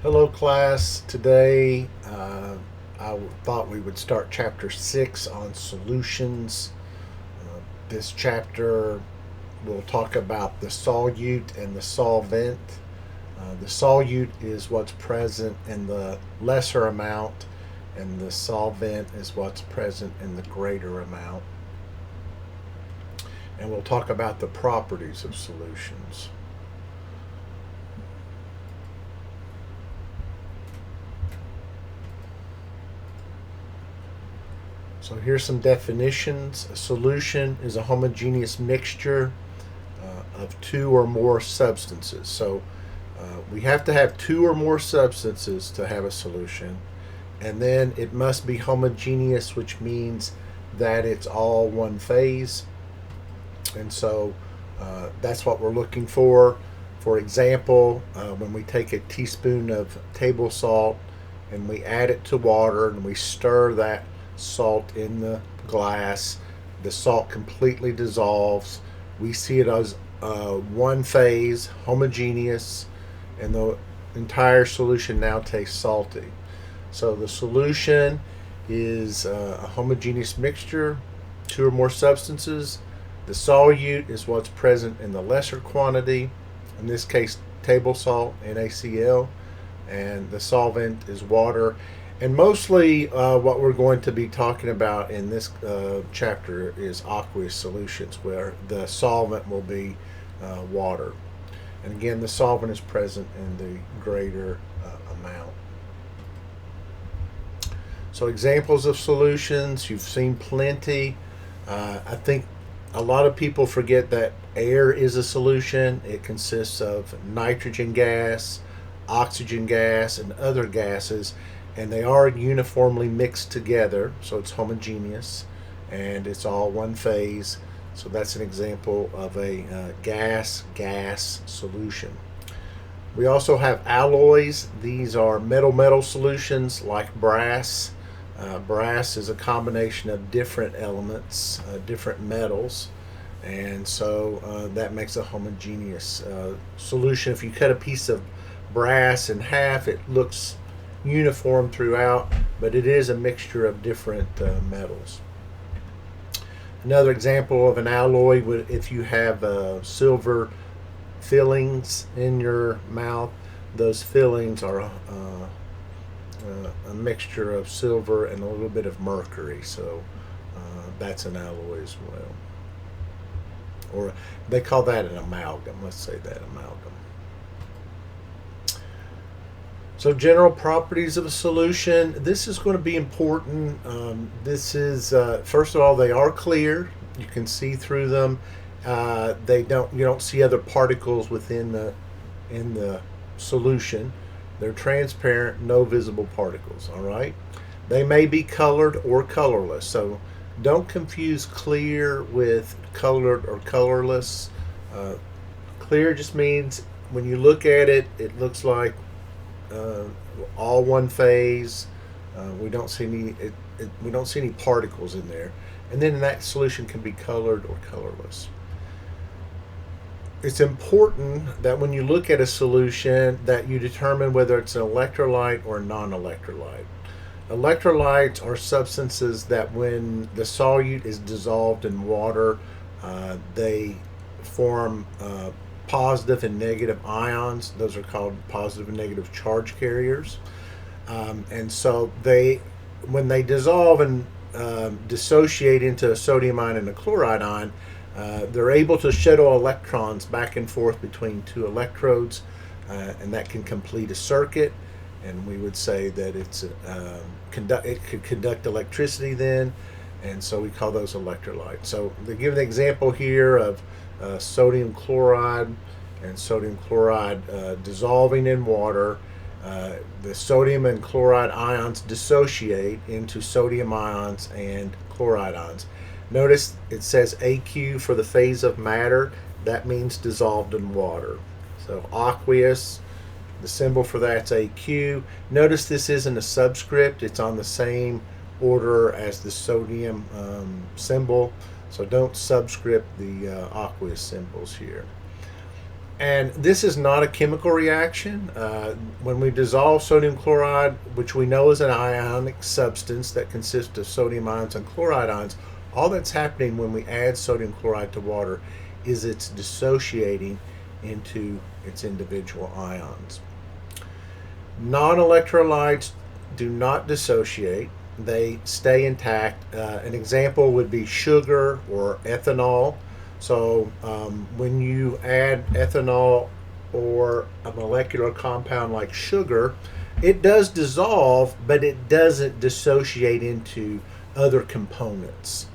Hello, class. Today, thought we would start chapter 6 on solutions. This chapter will talk about the solute and the solvent. The solute is what's present in the lesser amount, and the solvent is what's present in the greater amount. And we'll talk about the properties of solutions. So here's some definitions. A solution is a homogeneous mixture of two or more substances. So we have to have two or more substances to have a solution. And then it must be homogeneous, which means that it's all one phase. And so that's what we're looking for. For example, when we take a teaspoon of table salt and we add it to water and we stir that salt in the glass, the salt completely dissolves. We see it as one phase, homogeneous, and the entire solution now tastes salty. So the solution is a homogeneous mixture, two or more substances. The solute is what's present in the lesser quantity, in this case table salt, NaCl, and the solvent is water. And mostly what we're going to be talking about in this chapter is aqueous solutions, where the solvent will be water. And again, the solvent is present in the greater amount. So examples of solutions, you've seen plenty. I think a lot of people forget that air is a solution. It consists of nitrogen gas, oxygen gas, and other gases. And they are uniformly mixed together, so it's homogeneous, and it's all one phase. So that's an example of a gas-gas solution. We also have alloys. These are metal-metal solutions like brass. Brass is a combination of different elements, different metals, and so that makes a homogeneous solution. If you cut a piece of brass in half, it looks uniform throughout, but it is a mixture of different metals. Another example of an alloy would, if you have silver fillings in your mouth, those fillings are a mixture of silver and a little bit of mercury, so that's an alloy as well. Or they call that an amalgam. Let's say that, amalgam. So general properties of a solution. This is going to be important. This is first of all, they are clear. You can see through them. You don't see other particles within the solution. They're transparent, no visible particles. All right. They may be colored or colorless. So don't confuse clear with colored or colorless. Clear just means when you look at it, it looks like all one phase. We don't see any particles in there, and then that solution can be colored or colorless. It's important that when you look at a solution that you determine whether it's an electrolyte or a non-electrolyte. Electrolytes are substances that when the solute is dissolved in water, they form positive and negative ions. Those are called positive and negative charge carriers. And so when they dissolve and dissociate into a sodium ion and a chloride ion, they're able to shuttle electrons back and forth between two electrodes, and that can complete a circuit. And we would say that it could conduct electricity then, and so we call those electrolytes. So they give an example here of sodium chloride and sodium chloride dissolving in water. The sodium and chloride ions dissociate into sodium ions and chloride ions. Notice it says AQ for the phase of matter. That means dissolved in water. So aqueous, the symbol for that's AQ. Notice this isn't a subscript. It's on the same order as the sodium symbol. So don't subscript the aqueous symbols here. And this is not a chemical reaction. When we dissolve sodium chloride, which we know is an ionic substance that consists of sodium ions and chloride ions, all that's happening when we add sodium chloride to water is it's dissociating into its individual ions. Non-electrolytes do not dissociate. They stay intact. An example would be sugar or ethanol. So when you add ethanol or a molecular compound like sugar, it does dissolve, but it doesn't dissociate into other components.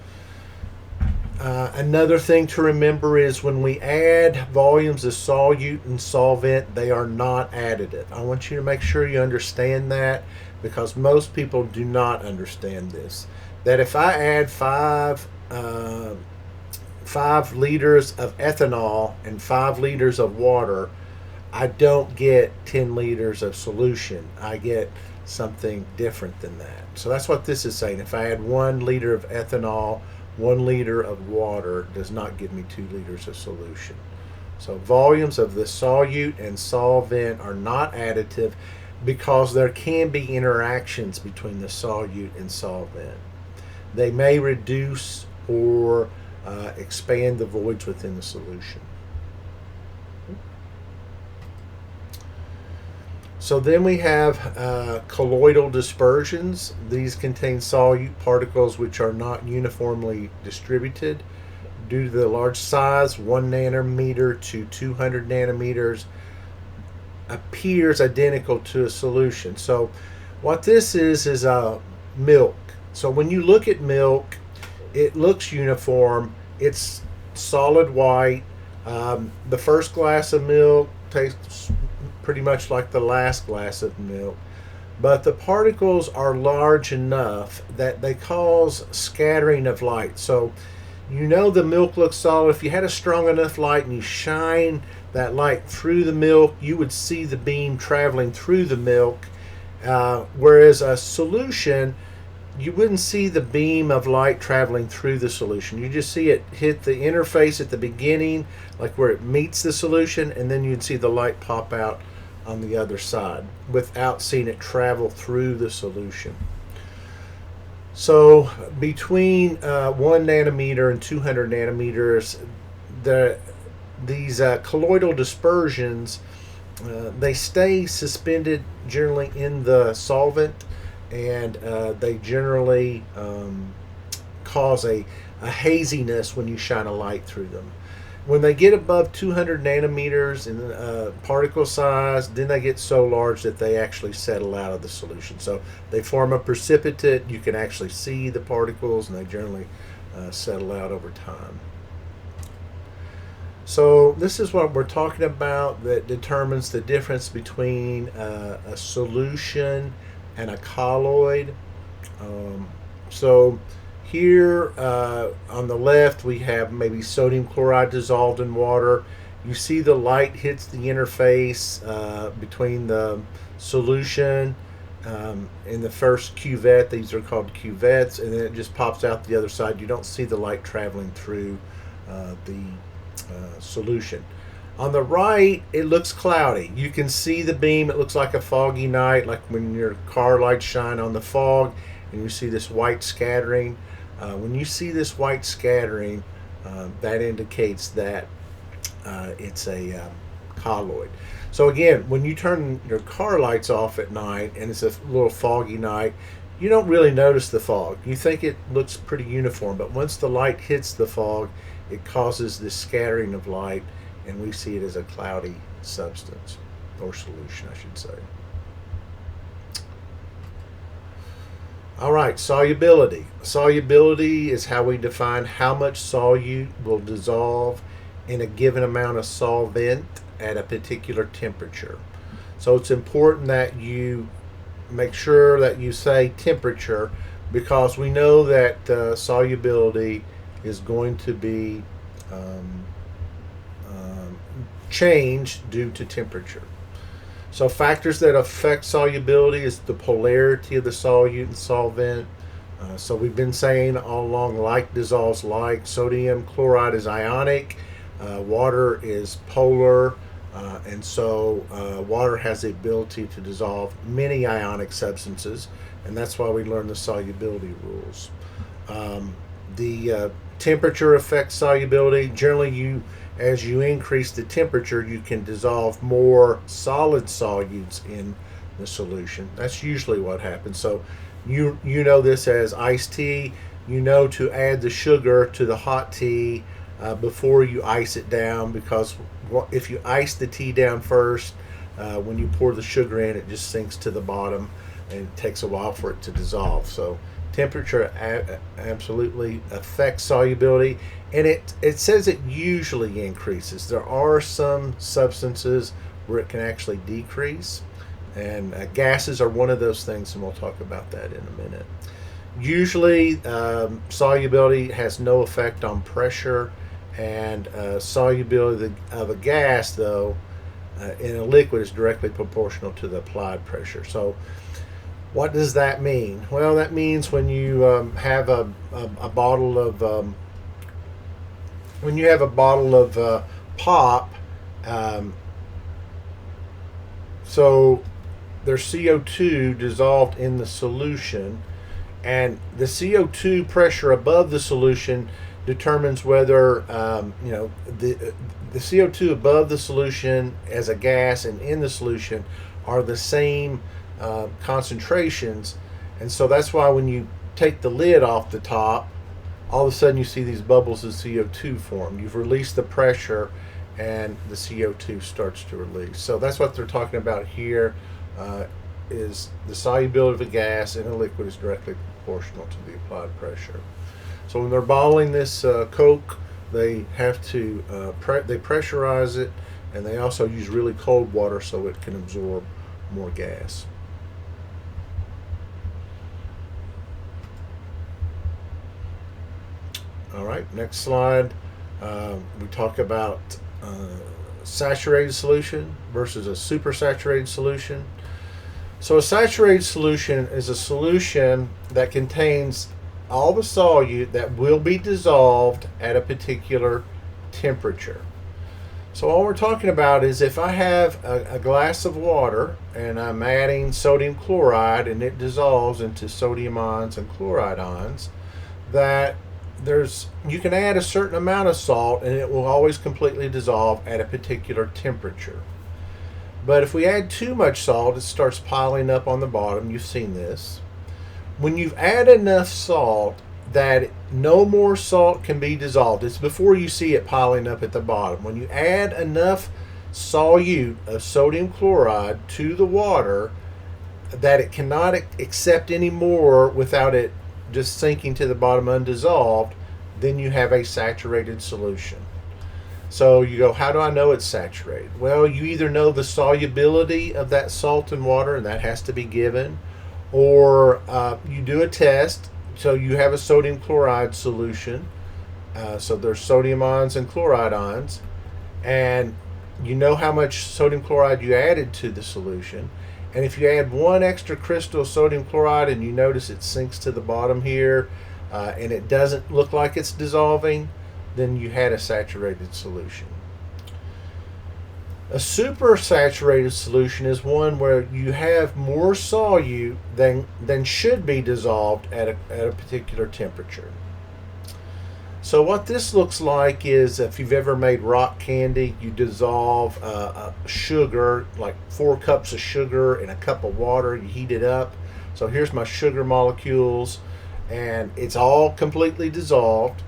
Another thing to remember is when we add volumes of solute and solvent, they are not additive. I want you to make sure you understand that, because most people do not understand this. That if I add 5 liters of ethanol and 5 liters of water, I don't get 10 liters of solution. I get something different than that. So that's what this is saying. If I add 1 liter of ethanol, 1 liter of water does not give me 2 liters of solution. So volumes of the solute and solvent are not additive because there can be interactions between the solute and solvent. They may reduce or expand the voids within the solution. So then we have colloidal dispersions. These contain solute particles which are not uniformly distributed. Due to the large size, 1 nanometer to 200 nanometers appears identical to a solution. So what this is milk. So when you look at milk, it looks uniform. It's solid white. The first glass of milk tastes pretty much like the last glass of milk, but the particles are large enough that they cause scattering of light. So you know the milk looks solid. If you had a strong enough light and you shine that light through the milk, you would see the beam traveling through the milk, whereas a solution, you wouldn't see the beam of light traveling through the solution. You just see it hit the interface at the beginning, like where it meets the solution, and then you'd see the light pop out on the other side without seeing it travel through the solution. So between 1 nanometer and 200 nanometers, these colloidal dispersions, they stay suspended generally in the solvent, and they generally cause a haziness when you shine a light through them. When they get above 200 nanometers in particle size, then they get so large that they actually settle out of the solution. So they form a precipitate. You can actually see the particles, and they generally settle out over time. So this is what we're talking about that determines the difference between a solution and a colloid. So here on the left we have maybe sodium chloride dissolved in water. You see the light hits the interface between the solution in the first cuvette. These are called cuvettes, and then it just pops out the other side. You don't see the light traveling through the solution. On the right, it looks cloudy. You can see the beam. It looks like a foggy night, like when your car lights shine on the fog and you see this white scattering. When you see this white scattering, that indicates that it's a colloid. So again, when you turn your car lights off at night and it's a little foggy night, you don't really notice the fog. You think it looks pretty uniform, but once the light hits the fog, it causes this scattering of light, and we see it as a cloudy substance, or solution, I should say. All right, solubility. Solubility is how we define how much solute will dissolve in a given amount of solvent at a particular temperature. So it's important that you make sure that you say temperature, because we know that solubility is going to be changed due to temperature. So factors that affect solubility is the polarity of the solute and solvent. So we've been saying all along, like dissolves like. Sodium chloride is ionic, water is polar, And so water has the ability to dissolve many ionic substances, and that's why we learn the solubility rules. The temperature affects solubility. Generally, as you increase the temperature, you can dissolve more solid solutes in the solution. That's usually what happens. So you know this as iced tea. You know to add the sugar to the hot tea before you ice it down, because if you ice the tea down first, when you pour the sugar in, it just sinks to the bottom, and it takes a while for it to dissolve. So temperature absolutely affects solubility, and it says it usually increases. There are some substances where it can actually decrease, and gases are one of those things, and we'll talk about that in a minute. Usually, solubility has no effect on pressure, and solubility of a gas, though, in a liquid is directly proportional to the applied pressure. So what does that mean? Well, that means when you have a bottle of pop, so there's CO2 dissolved in the solution, and the CO2 pressure above the solution determines whether the CO2 above the solution as a gas and in the solution are the same concentrations, and so that's why when you take the lid off the top, all of a sudden you see these bubbles of CO2 form. You've released the pressure, and the CO2 starts to release. So that's what they're talking about here. Is the solubility of a gas in a liquid is directly proportional to the applied pressure. So when they're bottling this Coke, they have to they pressurize it, and they also use really cold water so it can absorb more gas. All right, next slide. We talk about saturated solution versus a supersaturated solution. So a saturated solution is a solution that contains all the solute that will be dissolved at a particular temperature. So all we're talking about is if I have a glass of water and I'm adding sodium chloride and it dissolves into sodium ions and chloride ions, that you can add a certain amount of salt and it will always completely dissolve at a particular temperature. But if we add too much salt, it starts piling up on the bottom. You've seen this. When you've added enough salt that no more salt can be dissolved, it's before you see it piling up at the bottom. When you add enough solute of sodium chloride to the water that it cannot accept any more without it just sinking to the bottom undissolved, then you have a saturated solution. So you go, how do I know it's saturated? Well, you either know the solubility of that salt in water, and that has to be given, or you do a test. So you have a sodium chloride solution. So there's sodium ions and chloride ions, and you know how much sodium chloride you added to the solution. And if you add one extra crystal of sodium chloride and you notice it sinks to the bottom here, and it doesn't look like it's dissolving, then you had a saturated solution. A supersaturated solution is one where you have more solute than should be dissolved at a particular temperature. So what this looks like is, if you've ever made rock candy, you dissolve sugar, like 4 cups of sugar in a cup of water, you heat it up. So here's my sugar molecules, and it's all completely dissolved.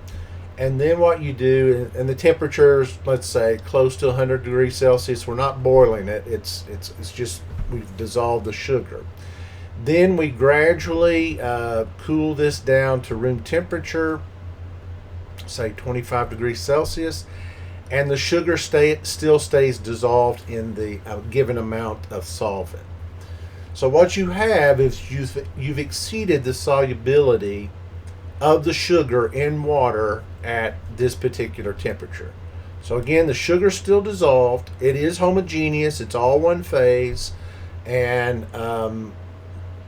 And then what you do, and the temperature's, let's say, close to 100 degrees Celsius. We're not boiling it. It's just we've dissolved the sugar. Then we gradually cool this down to room temperature, say 25 degrees Celsius, and the sugar still stays dissolved in the given amount of solvent. So what you have is you've exceeded the solubility of the sugar in water at this particular temperature. So again, the sugar's still dissolved. It is homogeneous. It's all one phase, and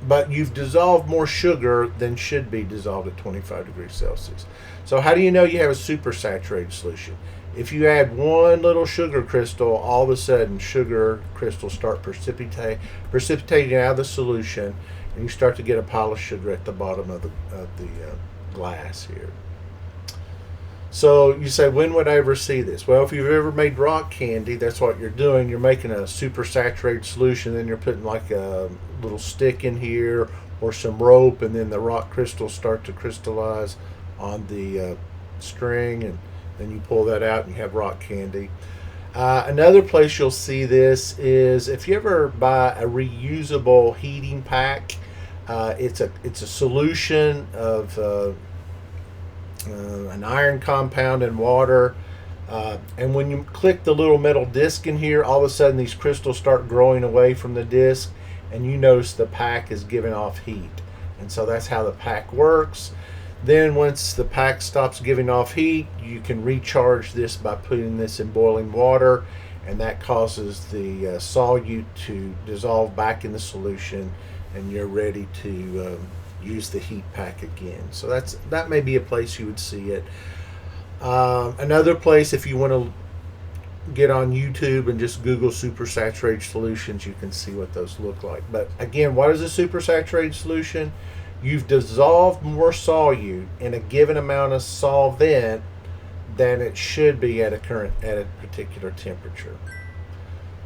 but you've dissolved more sugar than should be dissolved at 25 degrees Celsius. So how do you know you have a supersaturated solution? If you add one little sugar crystal, all of a sudden sugar crystals start precipitating out of the solution, and you start to get a pile of sugar at the bottom of the glass here. So you say, when would I ever see this? Well, if you've ever made rock candy, that's what you're doing. You're making a supersaturated solution, then you're putting like a little stick in here or some rope, and then the rock crystals start to crystallize on the string, and then you pull that out and you have rock candy. Another place you'll see this is if you ever buy a reusable heating pack. It's a solution of an iron compound and water, and when you click the little metal disc in here, all of a sudden these crystals start growing away from the disc, and you notice the pack is giving off heat. And so that's how the pack works. Then once the pack stops giving off heat, you can recharge this by putting this in boiling water, and that causes the solute to dissolve back in the solution, and you're ready to use the heat pack again. So that may be a place you would see it. Another place, if you want to get on YouTube and just Google supersaturated solutions, you can see what those look like. But again, what is a supersaturated solution? You've dissolved more solute in a given amount of solvent than it should be at a particular temperature.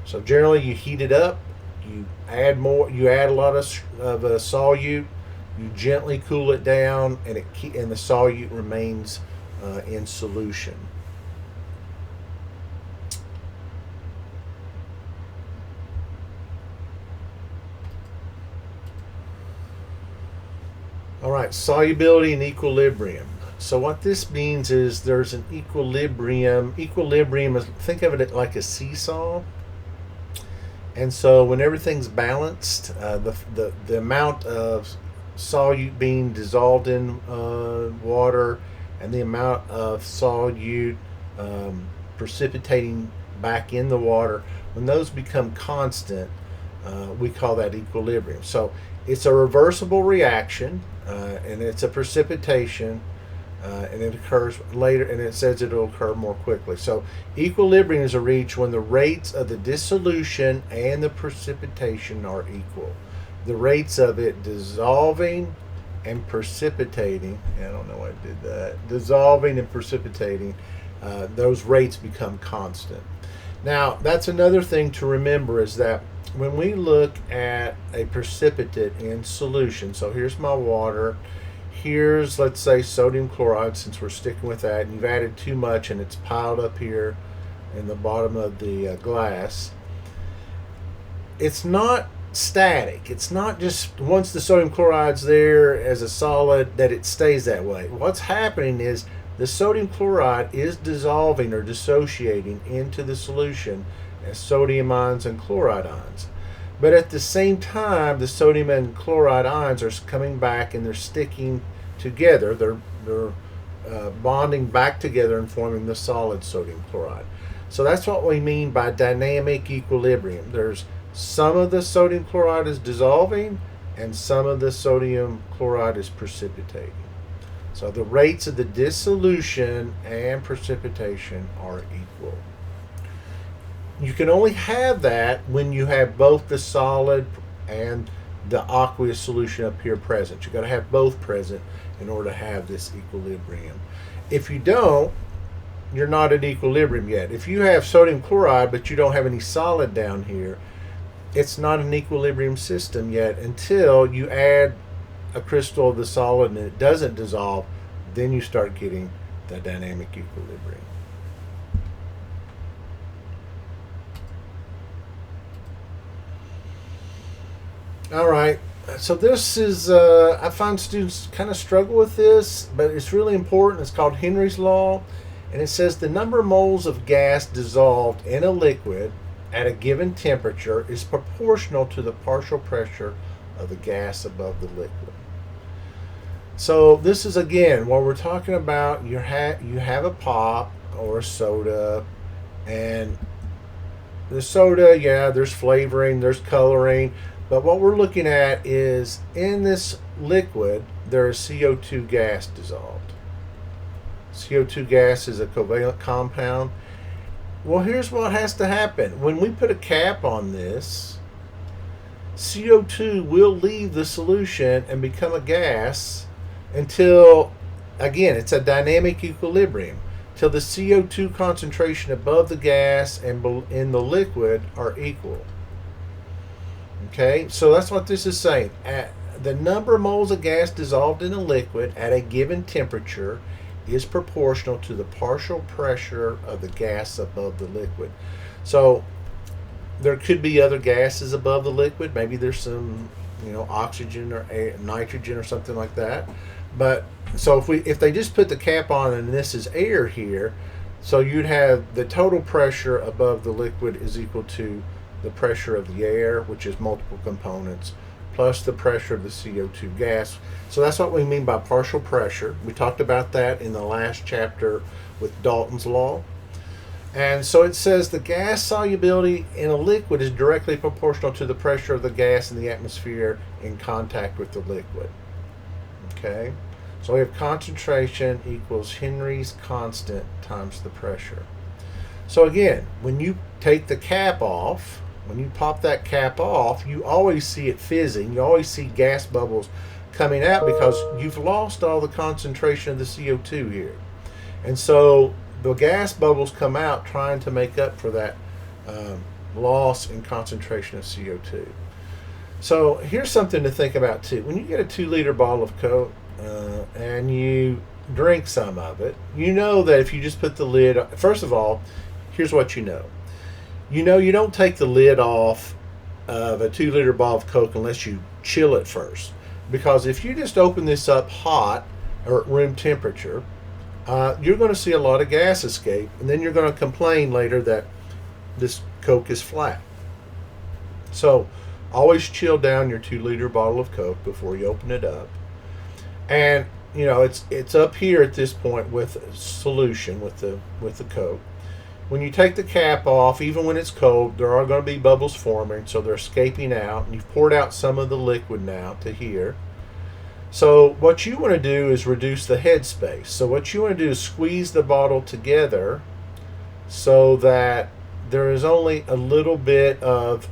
So generally, you heat it up, you add a lot of solute, you gently cool it down, and the solute remains in solution. All right, solubility and equilibrium. So what this means is there's an equilibrium. Equilibrium is, think of it like a seesaw. And so when everything's balanced, the amount of solute being dissolved in water and the amount of solute precipitating back in the water, when those become constant, we call that equilibrium. So it's a reversible reaction, and it's a precipitation, and it occurs later, and it says it'll occur more quickly. So equilibrium is reached when the rates of the dissolution and the precipitation are equal. The rates of it dissolving and precipitating, I don't know why I did that, dissolving and precipitating, those rates become constant. Now, that's another thing to remember, is that when we look at a precipitate in solution, so here's my water, here's, let's say, sodium chloride, since we're sticking with that, and you've added too much and it's piled up here in the bottom of the glass. It's not static. It's not just once the sodium chloride's there as a solid that it stays that way. What's happening is the sodium chloride is dissolving or dissociating into the solution as sodium ions and chloride ions. But at the same time, the sodium and chloride ions are coming back and they're sticking together. They're bonding back together and forming the solid sodium chloride. So that's what we mean by dynamic equilibrium. There's some of the sodium chloride is dissolving and some of the sodium chloride is precipitating. So the rates of the dissolution and precipitation are equal. You can only have that when you have both the solid and the aqueous solution up here present. You've got to have both present in order to have this equilibrium. If you don't, you're not at equilibrium yet. If you have sodium chloride but you don't have any solid down here, it's not an equilibrium system yet until you add a crystal of the solid and it doesn't dissolve. Then you start getting the dynamic equilibrium. All right, so this is, I find students kind of struggle with this, but it's really important. It's called Henry's Law, and it says the number of moles of gas dissolved in a liquid at a given temperature is proportional to the partial pressure of the gas above the liquid. So this is, again, what we're talking about. You have a pop or a soda, and the soda, yeah, there's flavoring, there's coloring, but what we're looking at is in this liquid there is CO2 gas dissolved. CO2 gas is a covalent compound. Well, here's what has to happen. When we put a cap on this, CO2 will leave the solution and become a gas until, again, it's a dynamic equilibrium, till the CO2 concentration above the gas and in the liquid are equal. Okay, so that's what this is saying. The number of moles of gas dissolved in a liquid at a given temperature is proportional to the partial pressure of the gas above the liquid. So there could be other gases above the liquid. Maybe there's some, oxygen or nitrogen or something like that. But so if they just put the cap on and this is air here, so you'd have the total pressure above the liquid is equal to the pressure of the air, which is multiple components, plus the pressure of the CO2 gas. So that's what we mean by partial pressure. We talked about that in the last chapter with Dalton's law. And so it says the gas solubility in a liquid is directly proportional to the pressure of the gas in the atmosphere in contact with the liquid. Okay, so we have concentration equals Henry's constant times the pressure. So again, when you take the cap off, when you pop that cap off, you always see it fizzing. You always see gas bubbles coming out because you've lost all the concentration of the CO2 here. And so the gas bubbles come out trying to make up for that loss in concentration of CO2. So here's something to think about too. When you get a 2-liter bottle of Coke and you drink some of it, you know that if you just put the lid, first of all, here's what you know. You know you don't take the lid off of a 2-liter bottle of Coke unless you chill it first. Because if you just open this up hot or at room temperature, you're going to see a lot of gas escape, and then you're going to complain later that this Coke is flat. So always chill down your 2-liter bottle of Coke before you open it up. And it's up here at this point with solution with the Coke. When you take the cap off, even when it's cold, there are going to be bubbles forming, so they're escaping out, and you've poured out some of the liquid now to here. So what you want to do is reduce the head space. So what you want to do is squeeze the bottle together so that there is only a little bit of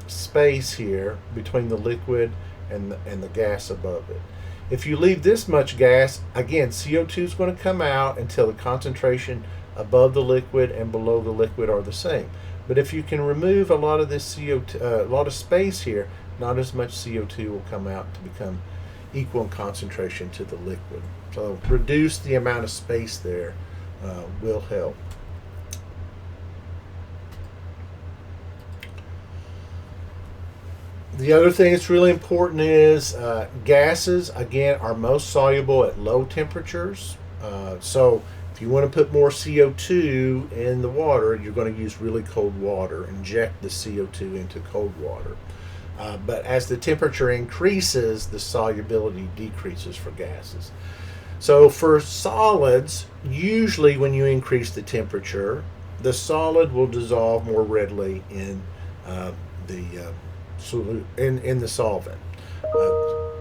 space here between the liquid and the gas above it. If you leave this much gas, again, CO2 is going to come out until the concentration above the liquid and below the liquid are the same. But if you can remove a lot of this CO2, a lot of space here, not as much CO2 will come out to become equal in concentration to the liquid. So reduce the amount of space there will help. The other thing that's really important is gases, again, are most soluble at low temperatures. So if you want to put more CO2 in the water, you're going to use really cold water, inject the CO2 into cold water. But as the temperature increases, the solubility decreases for gases. So for solids, usually when you increase the temperature, the solid will dissolve more readily in the solvent.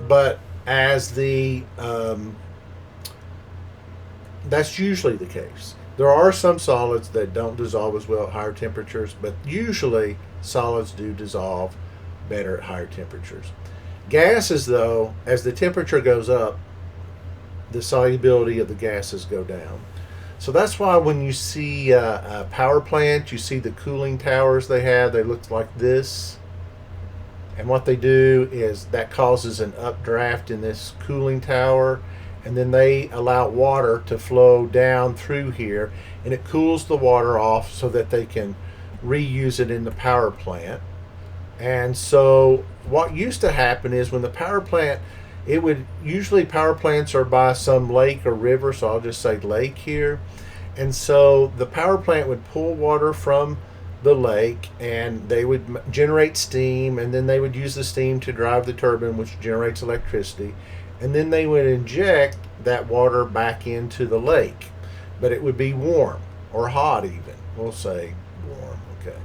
But as that's usually the case. There are some solids that don't dissolve as well at higher temperatures, but usually solids do dissolve better at higher temperatures. Gases, though, as the temperature goes up, the solubility of the gases go down. So that's why when you see a power plant, you see the cooling towers they have, they look like this. And what they do is that causes an updraft in this cooling tower, and then they allow water to flow down through here, and it cools the water off so that they can reuse it in the power plant. And so what used to happen is when the power plant, usually power plants are by some lake or river, so I'll just say lake here. And so the power plant would pull water from the lake, and they would generate steam, and then they would use the steam to drive the turbine, which generates electricity, and then they would inject that water back into the lake. But it would be warm or hot even. We'll say warm, okay.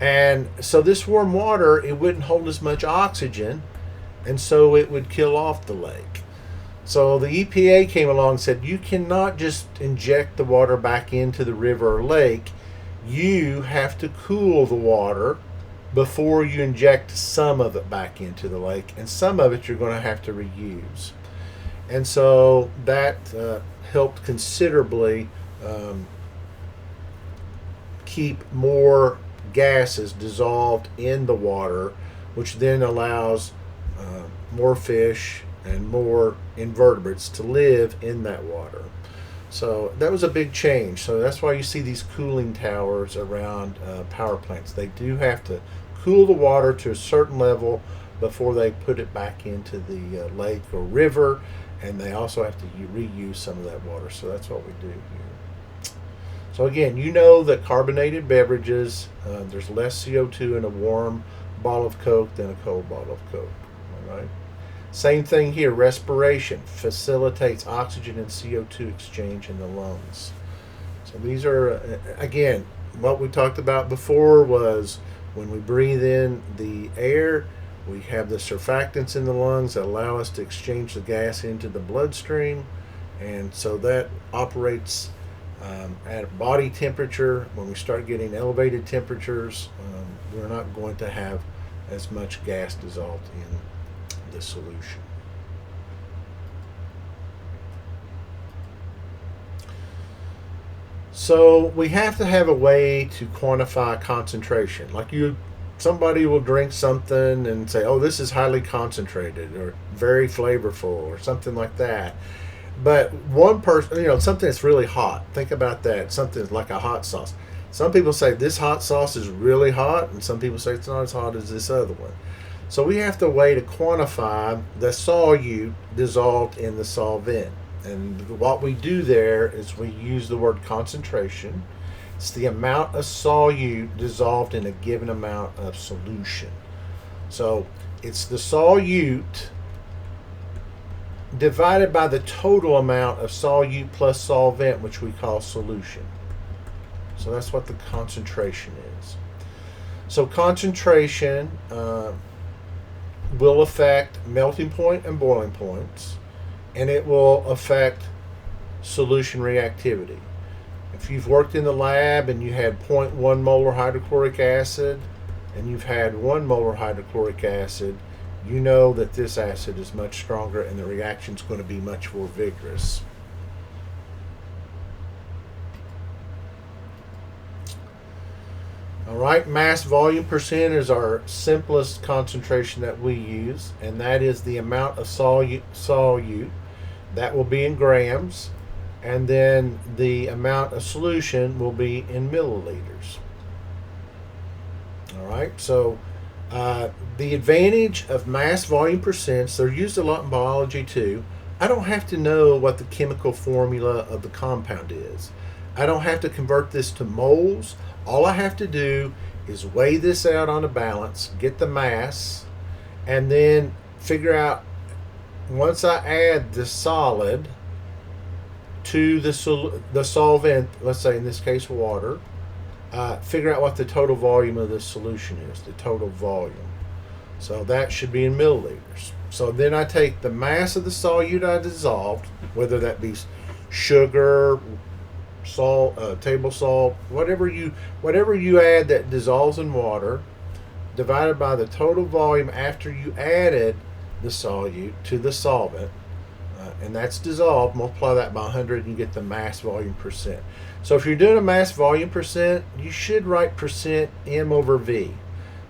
And so this warm water, it wouldn't hold as much oxygen, and so it would kill off the lake. So the EPA came along and said you cannot just inject the water back into the river or lake. You have to cool the water before you inject some of it back into the lake, and some of it you're going to have to reuse. And so that helped considerably keep more gases dissolved in the water, which then allows more fish and more invertebrates to live in that water. So that was a big change. So that's why you see these cooling towers around power plants. They do have to cool the water to a certain level before they put it back into the lake or river, and they also have to reuse some of that water. So that's what we do here. So again, you know that carbonated beverages, there's less CO2 in a warm bottle of Coke than a cold bottle of Coke. All right. Same thing here. Respiration facilitates oxygen and CO2 exchange in the lungs. So these are, again, what we talked about before was when we breathe in the air, we have the surfactants in the lungs that allow us to exchange the gas into the bloodstream. And so that operates at body temperature. When we start getting elevated temperatures, we're not going to have as much gas dissolved in the solution. So we have to have a way to quantify concentration. Somebody will drink something and say, "Oh, this is highly concentrated or very flavorful," or something like that. But one person, something that's really hot. Think about that. Something like a hot sauce. Some people say this hot sauce is really hot, and some people say it's not as hot as this other one. So we have to way to quantify the solute dissolved in the solvent. And what we do there is we use the word concentration. It's the amount of solute dissolved in a given amount of solution. So it's the solute divided by the total amount of solute plus solvent, which we call solution. So that's what the concentration is. So concentration will affect melting point and boiling points, and it will affect solution reactivity. If you've worked in the lab and you had 0.1 molar hydrochloric acid and you've had 1 molar hydrochloric acid, you know that this acid is much stronger and the reaction is going to be much more vigorous. All right, mass volume percent is our simplest concentration that we use, and that is the amount of solute that will be in grams, and then the amount of solution will be in milliliters. All right, so the advantage of mass volume percents, they're used a lot in biology too. I don't have to know what the chemical formula of the compound is. I don't have to convert this to moles. All I have to do is weigh this out on a balance, get the mass, and then figure out, once I add the solid to the solvent, let's say in this case water, figure out what the total volume of this solution is, the total volume. So that should be in milliliters. So then I take the mass of the solute I dissolved, whether that be sugar, salt, table salt, whatever you add that dissolves in water, divided by the total volume after you added the solute to the solvent, and that's dissolved. Multiply that by 100 and you get the mass volume percent. So if you're doing a mass volume percent, you should write percent M over V,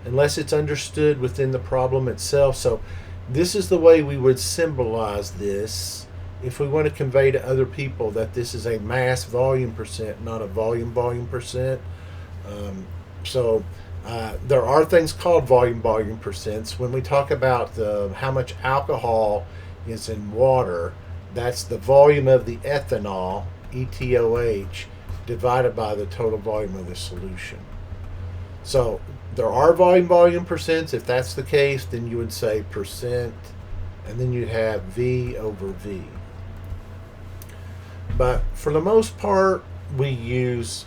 unless it's understood within the problem itself. So this is the way we would symbolize this if we want to convey to other people that this is a mass volume percent, not a volume percent. There are things called volume percents. When we talk about how much alcohol is in water, that's the volume of the ethanol, ETOH, divided by the total volume of the solution. So there are volume percents. If that's the case, then you would say percent, and then you'd have V over V. But for the most part, we use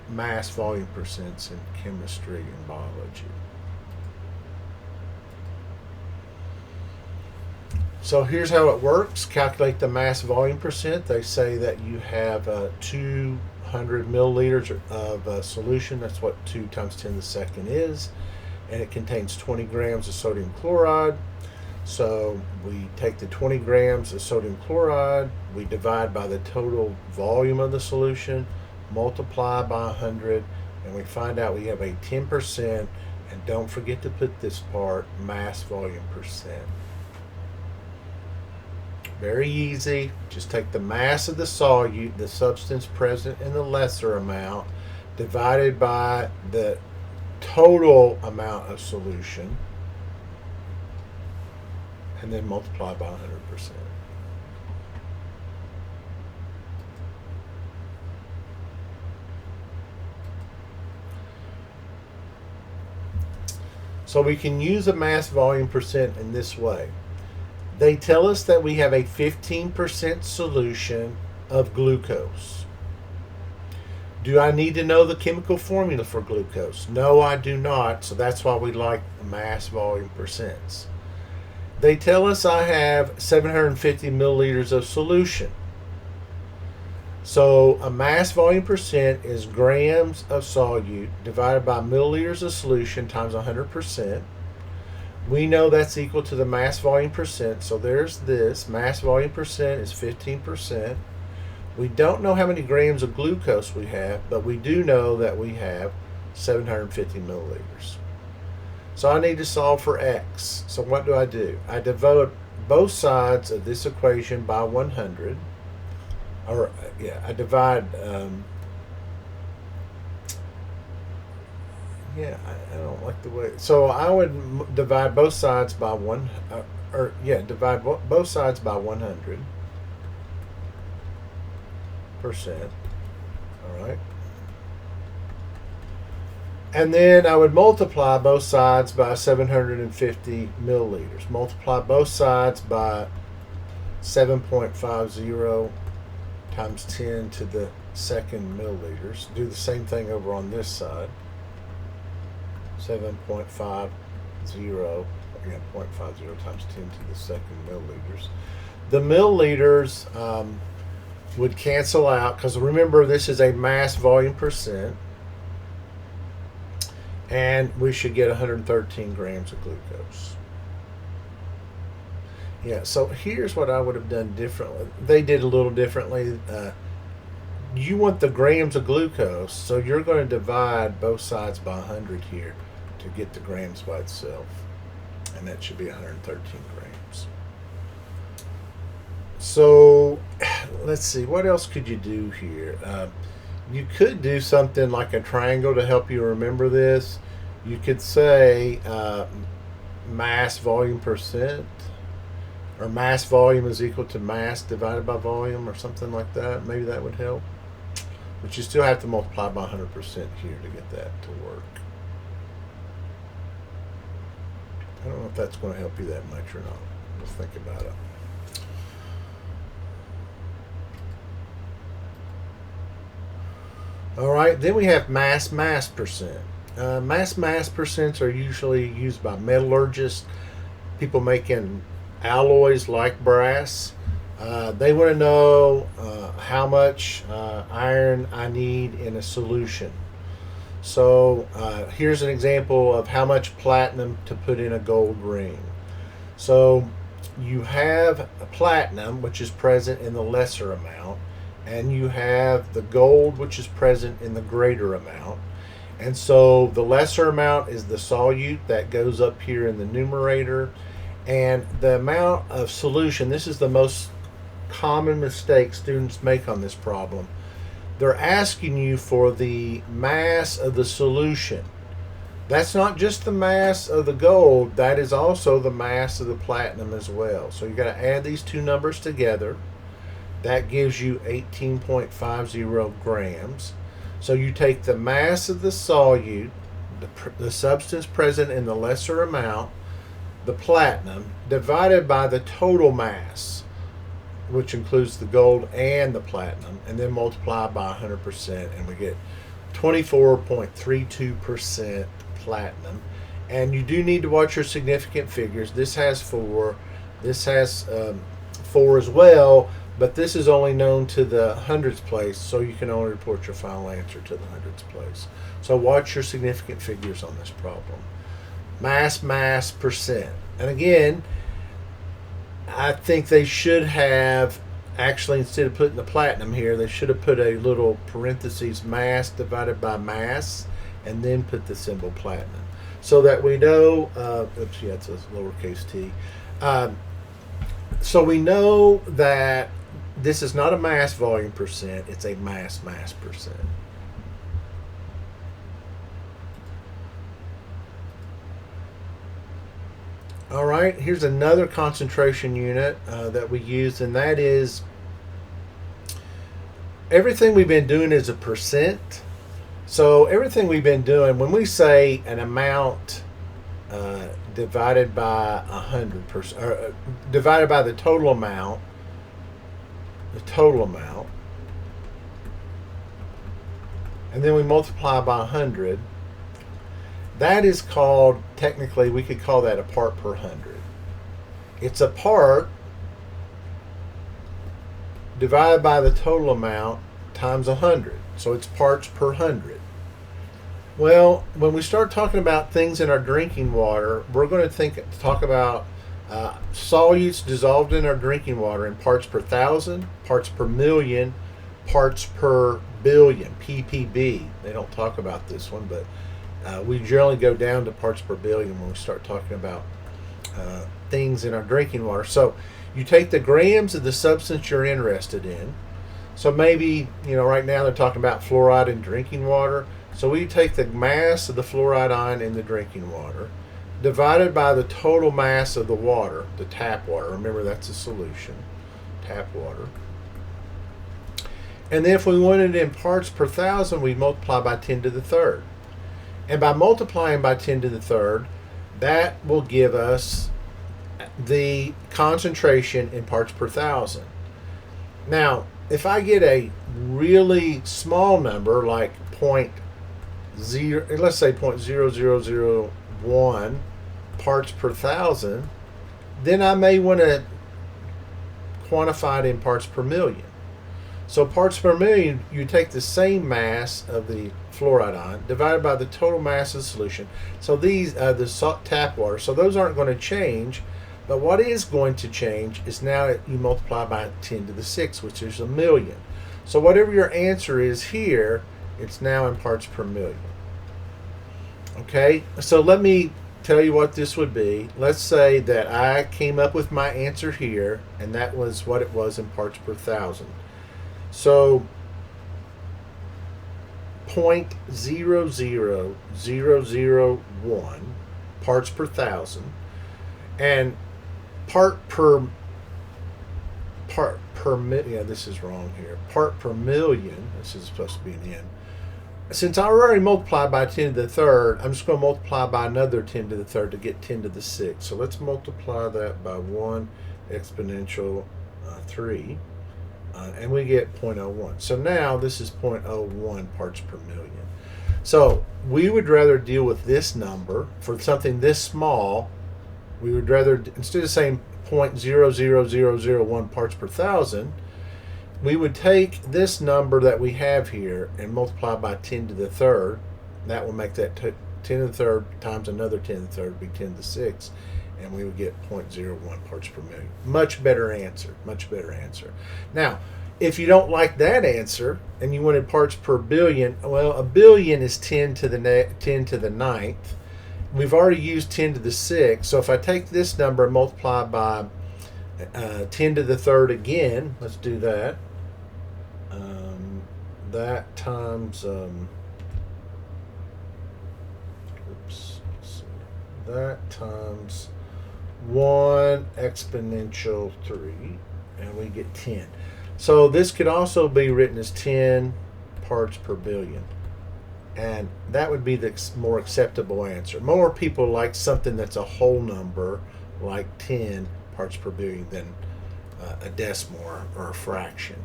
mass volume percents in chemistry and biology. So here's how it works. Calculate the mass volume percent. They say that you have 200 milliliters of solution. That's what 2 times 10 to the second is. And it contains 20 grams of sodium chloride. So we take the 20 grams of sodium chloride, we divide by the total volume of the solution, multiply by 100, and we find out we have a 10%, and don't forget to put this part, mass volume percent. Very easy. Just take the mass of the solute, the substance present in the lesser amount, divided by the total amount of solution, and then multiply by 100%. So we can use a mass volume percent in this way. They tell us that we have a 15% solution of glucose. Do I need to know the chemical formula for glucose? No, I do not. So that's why we like mass volume percents. They tell us I have 750 milliliters of solution. So a mass volume percent is grams of solute divided by milliliters of solution times 100%. We know that's equal to the mass volume percent. So there's this. Mass volume percent is 15%. We don't know how many grams of glucose we have, but we do know that we have 750 milliliters. So I need to solve for x. So what do? I divide both sides of this equation by 100. Or, yeah, I divide, I don't like the way. So I would divide both sides by divide both sides by 100%. All right. And then I would multiply both sides by 750 milliliters. Multiply both sides by 7.50 times 10 to the second milliliters. Do the same thing over on this side. 7.50, 0.50 times 10 to the second milliliters. The milliliters would cancel out, because remember, this is a mass volume percent, and we should get 113 grams of glucose. Yeah, so here's what I would have done differently. They did a little differently. You want the grams of glucose, so you're going to divide both sides by 100 here to get the grams by itself. And that should be 113 grams. So let's see, what else could you do here? You could do something like a triangle to help you remember this. You could say mass volume percent, or mass volume is equal to mass divided by volume, or something like that. Maybe that would help. But you still have to multiply by 100% here to get that to work. I don't know if that's going to help you that much or not. We'll think about it. All right, then we have mass percent. Mass percents are usually used by metallurgists, people making alloys like brass. They want to know how much iron I need in a solution. So here's an example of how much platinum to put in a gold ring. So you have a platinum, which is present in the lesser amount, and you have the gold, which is present in the greater amount. And so the lesser amount is the solute that goes up here in the numerator, and the amount of solution, this is the most common mistake students make on this problem. They're asking you for the mass of the solution. That's not just the mass of the gold, that is also the mass of the platinum as well. So you got to add these two numbers together. That gives you 18.50 grams. So you take the mass of the solute, the substance present in the lesser amount, the platinum, divided by the total mass, which includes the gold and the platinum, and then multiply by 100%, and we get 24.32% platinum. And you do need to watch your significant figures. This has 4, This has 4 as well, but this is only known to the hundredths place, so you can only report your final answer to the hundredths place. So watch your significant figures on this problem. Mass, mass, percent. And again, I think they should have, actually, instead of putting the platinum here, they should have put a little parentheses mass divided by mass and then put the symbol platinum. So that we know, oops, yeah, it's a lowercase t. So we know that this is not a mass volume percent, it's a mass percent. All right, here's another concentration unit that we use, and that is everything we've been doing is a percent. So everything we've been doing, when we say an amount divided by 100%, or divided by the total amount, and then we multiply by 100, that is called, technically, we could call that a part per 100. It's a part divided by the total amount times 100. So it's parts per 100. Well, when we start talking about things in our drinking water, we're going to talk about solutes dissolved in our drinking water in parts per thousand, parts per million, parts per billion, ppb. They don't talk about this one, but we generally go down to parts per billion when we start talking about things in our drinking water. So you take the grams of the substance you're interested in. So maybe, right now they're talking about fluoride in drinking water. So we take the mass of the fluoride ion in the drinking water divided by the total mass of the water, the tap water. Remember, that's a solution, tap water. And then if we wanted it in parts per thousand, we multiply by 10 to the third. And by multiplying by 10 to the third, that will give us the concentration in parts per thousand. Now, if I get a really small number like let's say 0.0001 parts per thousand, then I may want to quantify it in parts per million. So parts per million, you take the same mass of the fluoride ion divided by the total mass of the solution. So these, the tap water, so those aren't going to change, but what is going to change is now you multiply by 10 to the 6, which is a million. So whatever your answer is here, it's now in parts per million. Okay, so let me tell you what this would be. Let's say that I came up with my answer here, and that was what it was in parts per thousand. So 0.00001 parts per thousand, and part per this is wrong here. Part per million. This is supposed to be an N. Since I already multiplied by 10 to the third, I'm just going to multiply by another 10 to the third to get 10 to the 6. So let's multiply that by 1 exponential 3. And we get 0.01. So now this is 0.01 parts per million. So we would rather deal with this number for something this small. We would rather, instead of saying 0.00001 parts per thousand, we would take this number that we have here and multiply by 10 to the third. That will make that 10 to the third times another 10 to the third would be 10 to the 6. And we would get 0.01 parts per million. Much better answer. Much better answer. Now, if you don't like that answer and you wanted parts per billion, well, a billion is 10 to the 10 to the ninth. We've already used 10 to the 6. So if I take this number and multiply by 10 to the third again, let's do that. That times that times 1 exponential 3, and we get 10. So this could also be written as 10 parts per billion, and that would be the more acceptable answer. More people like something that's a whole number like 10 parts per billion than a decimal or a fraction.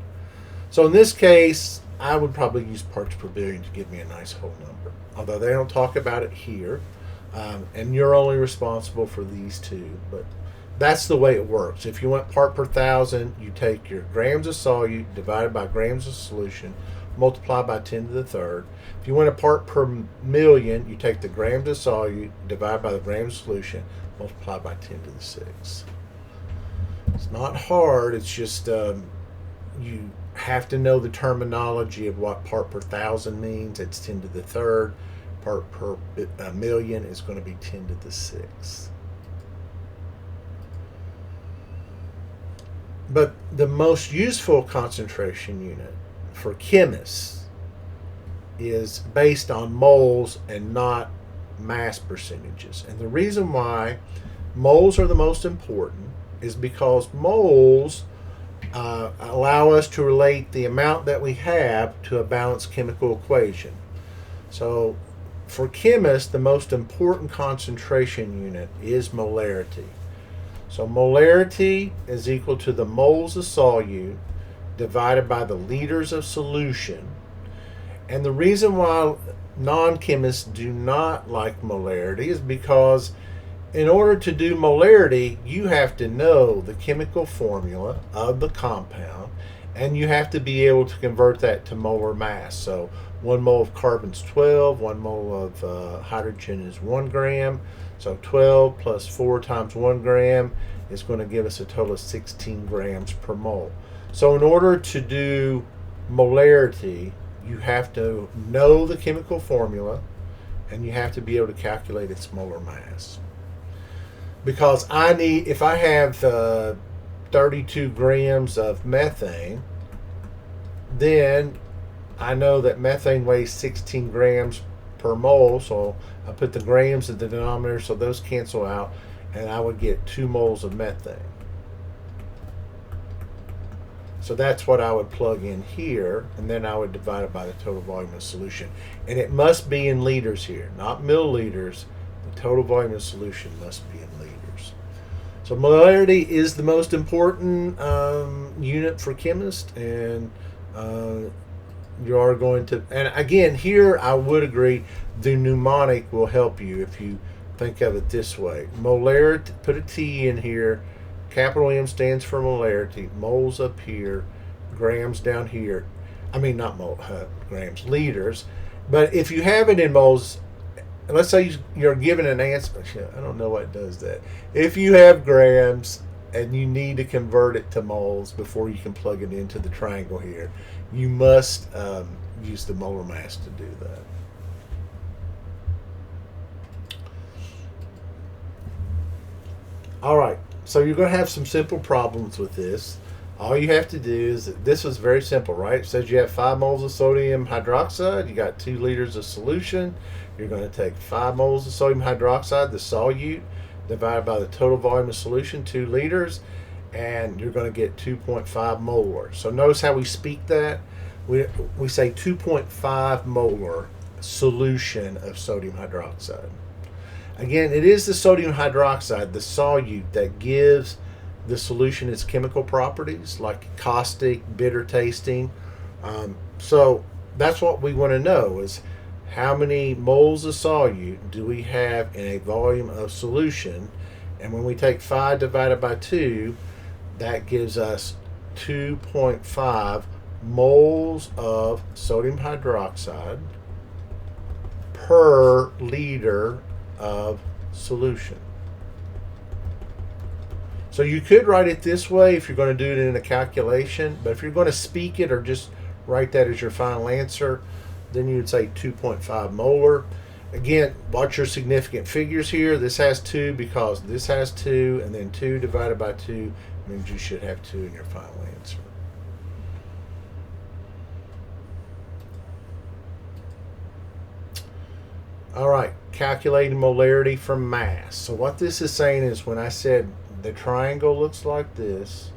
So in this case, I would probably use parts per billion to give me a nice whole number, although they don't talk about it here. And you're only responsible for these two, but that's the way it works. If you want part per thousand, you take your grams of solute divided by grams of solution, multiply by 10 to the third. If you want a part per million, you take the grams of solute divided by the grams of solution, multiply by 10 to the sixth. It's not hard. It's just you have to know the terminology of what part per thousand means. It's 10 to the third. Part per million is going to be 10 to the sixth. But the most useful concentration unit for chemists is based on moles and not mass percentages. And the reason why moles are the most important is because moles allow us to relate the amount that we have to a balanced chemical equation. So for chemists, the most important concentration unit is molarity. So molarity is equal to the moles of solute divided by the liters of solution. And the reason why non-chemists do not like molarity is because in order to do molarity, you have to know the chemical formula of the compound, and you have to be able to convert that to molar mass. So 1 mole of carbon is 12, 1 mole of hydrogen is 1 gram. So 12 plus 4 times 1 gram is going to give us a total of 16 grams per mole. So in order to do molarity, you have to know the chemical formula and you have to be able to calculate its molar mass. Because if I have 32 grams of methane, then I know that methane weighs 16 grams per mole, so I put the grams in the denominator, so those cancel out, and I would get 2 moles of methane. So that's what I would plug in here, and then I would divide it by the total volume of solution. And it must be in liters here, not milliliters. The total volume of solution must be in liters. So molarity is the most important unit for chemists, and you are going to, and again, here I would agree, the mnemonic will help you if you think of it this way. Molarity, put a T in here. Capital M stands for molarity. Moles up here, grams down here. I mean, not grams, liters. But if you have it in moles, let's say you're given an answer. I don't know what does that. If you have grams and you need to convert it to moles before you can plug it into the triangle here, you must use the molar mass to do that. All right, so you're going to have some simple problems with this. All you have to do is, this was very simple, right? It says you have 5 moles of sodium hydroxide, you got 2 liters of solution. You're going to take 5 moles of sodium hydroxide, the solute, divided by the total volume of solution, 2 liters, and you're going to get 2.5 molar. So notice how we speak that. We say 2.5 molar solution of sodium hydroxide. Again, it is the sodium hydroxide, the solute, that gives the solution its chemical properties, like caustic, bitter tasting. So that's what we want to know, is how many moles of solute do we have in a volume of solution. And when we take 5 divided by 2, that gives us 2.5 moles of sodium hydroxide per liter of solution. So you could write it this way if you're going to do it in a calculation, but if you're going to speak it or just write that as your final answer, then you would say 2.5 molar. Again, watch your significant figures here. This has 2 because this has 2, and then 2 divided by 2 means you should have 2 in your final answer. All right, calculating molarity from mass. So what this is saying is, when I said the triangle looks like this,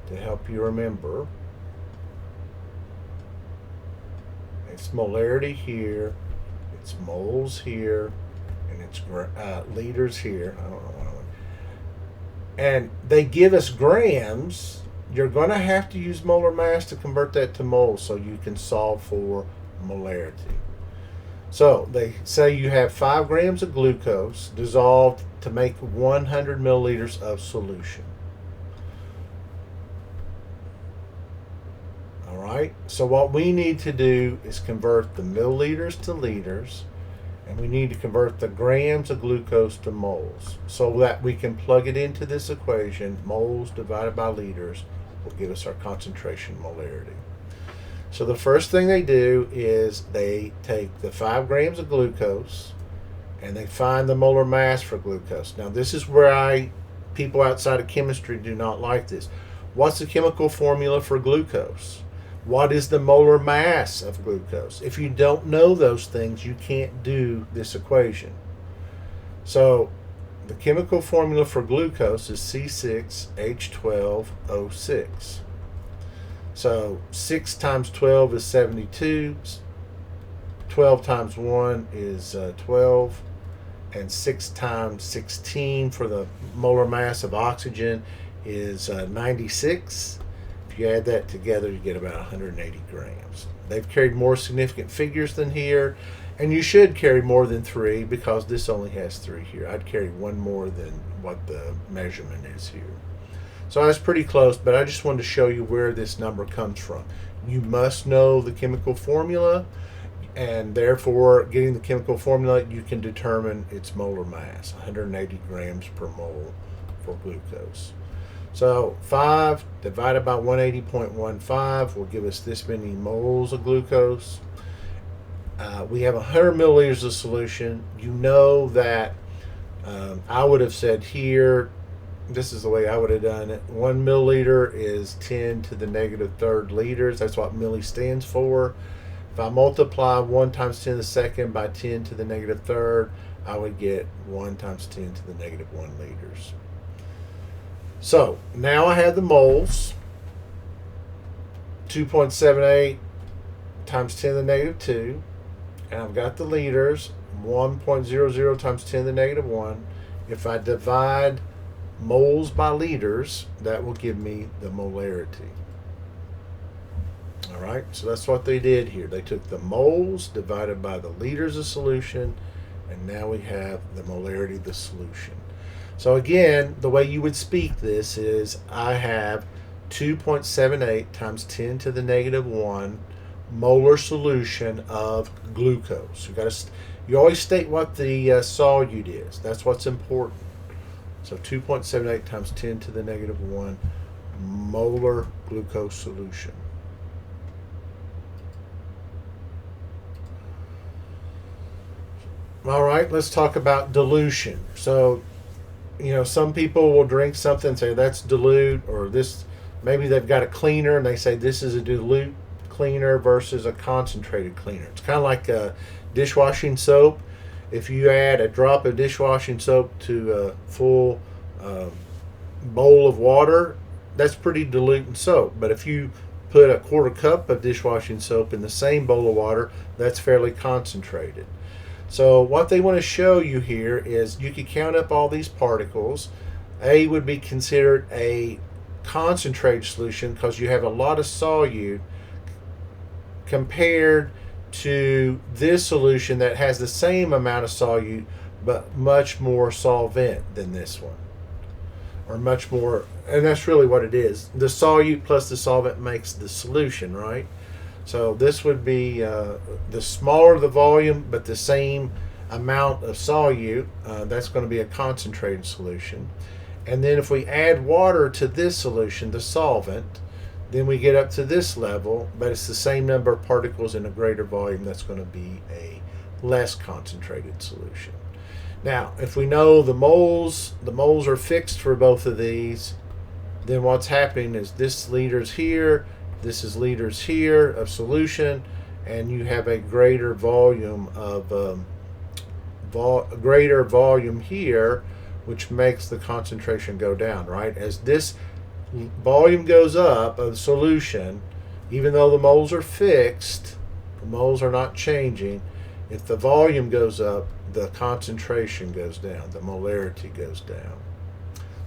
to help you remember, it's molarity here, it's moles here, and it's liters here. I don't know what I want. And they give us grams. You're going to have to use molar mass to convert that to moles so you can solve for molarity. So they say you have 5 grams of glucose dissolved to make 100 milliliters of solution. All right, so what we need to do is convert the milliliters to liters, and we need to convert the grams of glucose to moles so that we can plug it into this equation. Moles divided by liters will give us our concentration molarity. So the first thing they do is they take the 5 grams of glucose and they find the molar mass for glucose. Now this is where people outside of chemistry do not like this. What's the chemical formula for glucose? What is the molar mass of glucose? If you don't know those things, you can't do this equation. So the chemical formula for glucose is C6H12O6. So 6 times 12 is 72. 12 times 1 is 12. And 6 times 16 for the molar mass of oxygen is 96. If you add that together, you get about 180 grams. They've carried more significant figures than here, and you should carry more than 3 because this only has 3 here. I'd carry 1 more than what the measurement is here. So that's pretty close, but I just wanted to show you where this number comes from. You must know the chemical formula, and therefore, getting the chemical formula, you can determine its molar mass, 180 grams per mole for glucose. So 5 divided by 180.15 will give us this many moles of glucose. We have 100 milliliters of solution. You know that I would have said here, this is the way I would have done it. 1 milliliter is 10 to the negative third liters. That's what milli stands for. If I multiply 1 times 10 to the second by 10 to the negative third, I would get 1 times 10 to the negative 1 liters. So now I have the moles, 2.78 times 10 to the negative 2, and I've got the liters, 1.00 times 10 to the negative 1. If I divide moles by liters, that will give me the molarity. All right, so that's what they did here. They took the moles divided by the liters of solution, and now we have the molarity of the solution. So again, the way you would speak this is I have 2.78 times 10 to the negative 1 molar solution of glucose. You always state what the solute is. That's what's important. So 2.78 times 10 to the negative 1 molar glucose solution. All right, let's talk about dilution. So, some people will drink something and say that's dilute, or this, maybe they've got a cleaner and they say this is a dilute cleaner versus a concentrated cleaner. It's kind of like a dishwashing soap. If you add a drop of dishwashing soap to a full bowl of water, that's pretty dilute soap. But if you put a quarter cup of dishwashing soap in the same bowl of water, that's fairly concentrated. So what they want to show you here is you could count up all these particles. A would be considered a concentrated solution because you have a lot of solute compared to this solution that has the same amount of solute but much more solvent than this one, or much more, and that's really what it is. The solute plus the solvent makes the solution, right? So this would be the smaller the volume but the same amount of solute. That's going to be a concentrated solution. And then if we add water to this solution, the solvent, then we get up to this level, but it's the same number of particles in a greater volume. That's going to be a less concentrated solution. Now, if we know the moles are fixed for both of these, then what's happening is this liters here, this is liters here of solution, and you have a greater volume of greater volume here, which makes the concentration go down, right? As this volume goes up of the solution, even though the moles are fixed, the moles are not changing. If the volume goes up, the concentration goes down, the molarity goes down.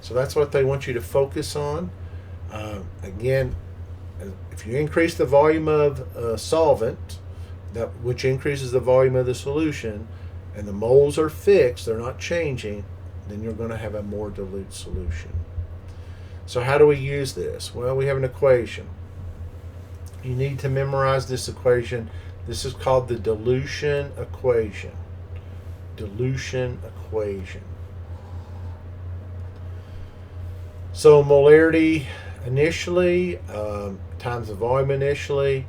So that's what they want you to focus on. Again, if you increase the volume of solvent, which increases the volume of the solution, and the moles are fixed, they're not changing, then you're going to have a more dilute solution. So how do we use this? Well, we have an equation. You need to memorize this equation. This is called the dilution equation. Dilution equation. So molarity initially times the volume initially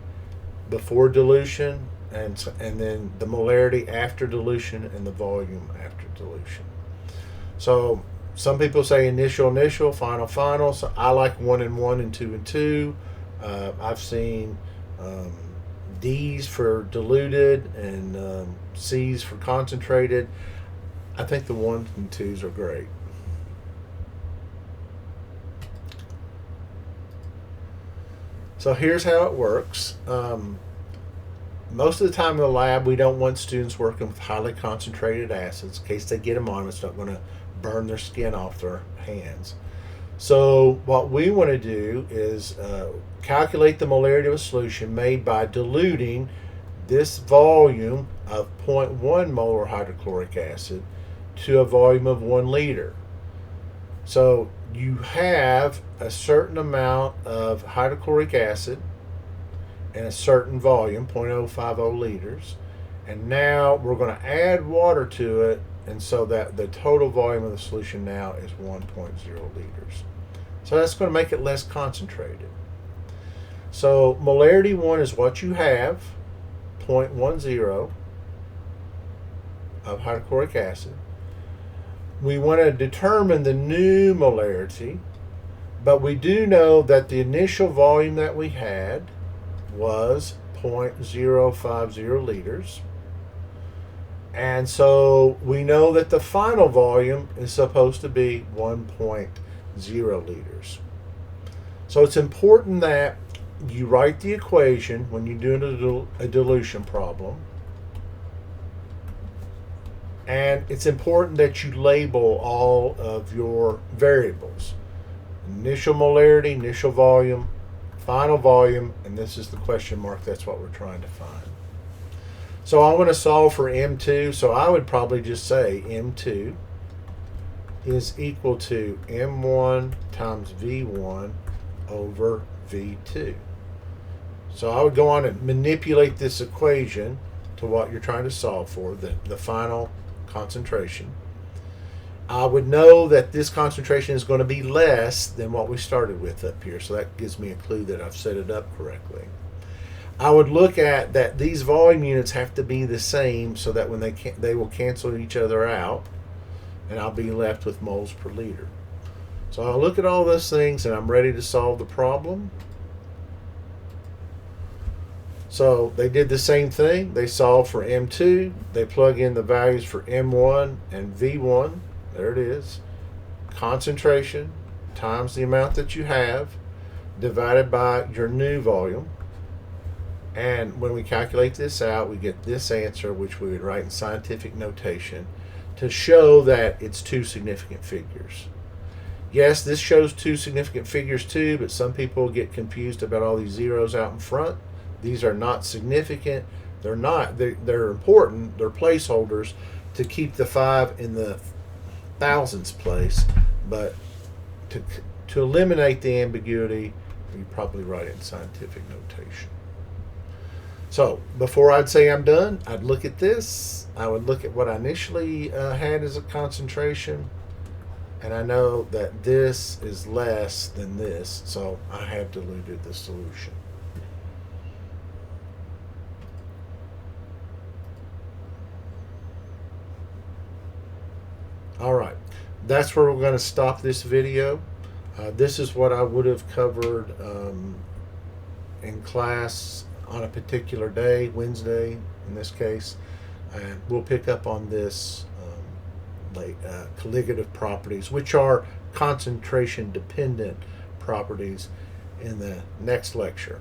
before dilution, and then the molarity after dilution and the volume after dilution. So some people say initial, final. So I like 1 and 1 and 2 and 2. I've seen D's for diluted and C's for concentrated. I think the 1s and 2s are great. So here's how it works. Most of the time in the lab, we don't want students working with highly concentrated acids. In case they get them on, it's not going to burn their skin off their hands. So what we want to do is calculate the molarity of a solution made by diluting this volume of 0.1 molar hydrochloric acid to a volume of 1 liter. So you have a certain amount of hydrochloric acid and a certain volume, 0.050 liters, and now we're going to add water to it, and so that the total volume of the solution now is 1.0 liters. So that's going to make it less concentrated. So molarity 1 is what you have, 0.10 of hydrochloric acid. We want to determine the new molarity, but we do know that the initial volume that we had was 0.050 liters. And so we know that the final volume is supposed to be 1.0 liters. So it's important that you write the equation when you're doing a dilution problem. And it's important that you label all of your variables. Initial molarity, initial volume, final volume, and this is the question mark. That's what we're trying to find. So I want to solve for M2, so I would probably just say M2 is equal to M1 times V1 over V2. So I would go on and manipulate this equation to what you're trying to solve for, the final concentration. I would know that this concentration is going to be less than what we started with up here, so that gives me a clue that I've set it up correctly. I would look at that these volume units have to be the same so that when they will cancel each other out, and I'll be left with moles per liter. So I'll look at all those things and I'm ready to solve the problem. So they did the same thing. They solved for M2. They plug in the values for M1 and V1. There it is. Concentration times the amount that you have divided by your new volume. And when we calculate this out, we get this answer, which we would write in scientific notation to show that it's two significant figures. Yes, this shows two significant figures too, but some people get confused about all these zeros out in front. These are not significant. They're not. They're important. They're placeholders to keep the 5 in the thousands place, but to eliminate the ambiguity, you probably write it in scientific notation. So before I'd say I'm done, I'd look at this. I would look at what I initially had as a concentration, and I know that this is less than this, so I have diluted the solution. All right, that's where we're going to stop this video. This is what I would have covered in class on a particular day, Wednesday in this case. And we'll pick up on this colligative properties, which are concentration dependent properties, in the next lecture.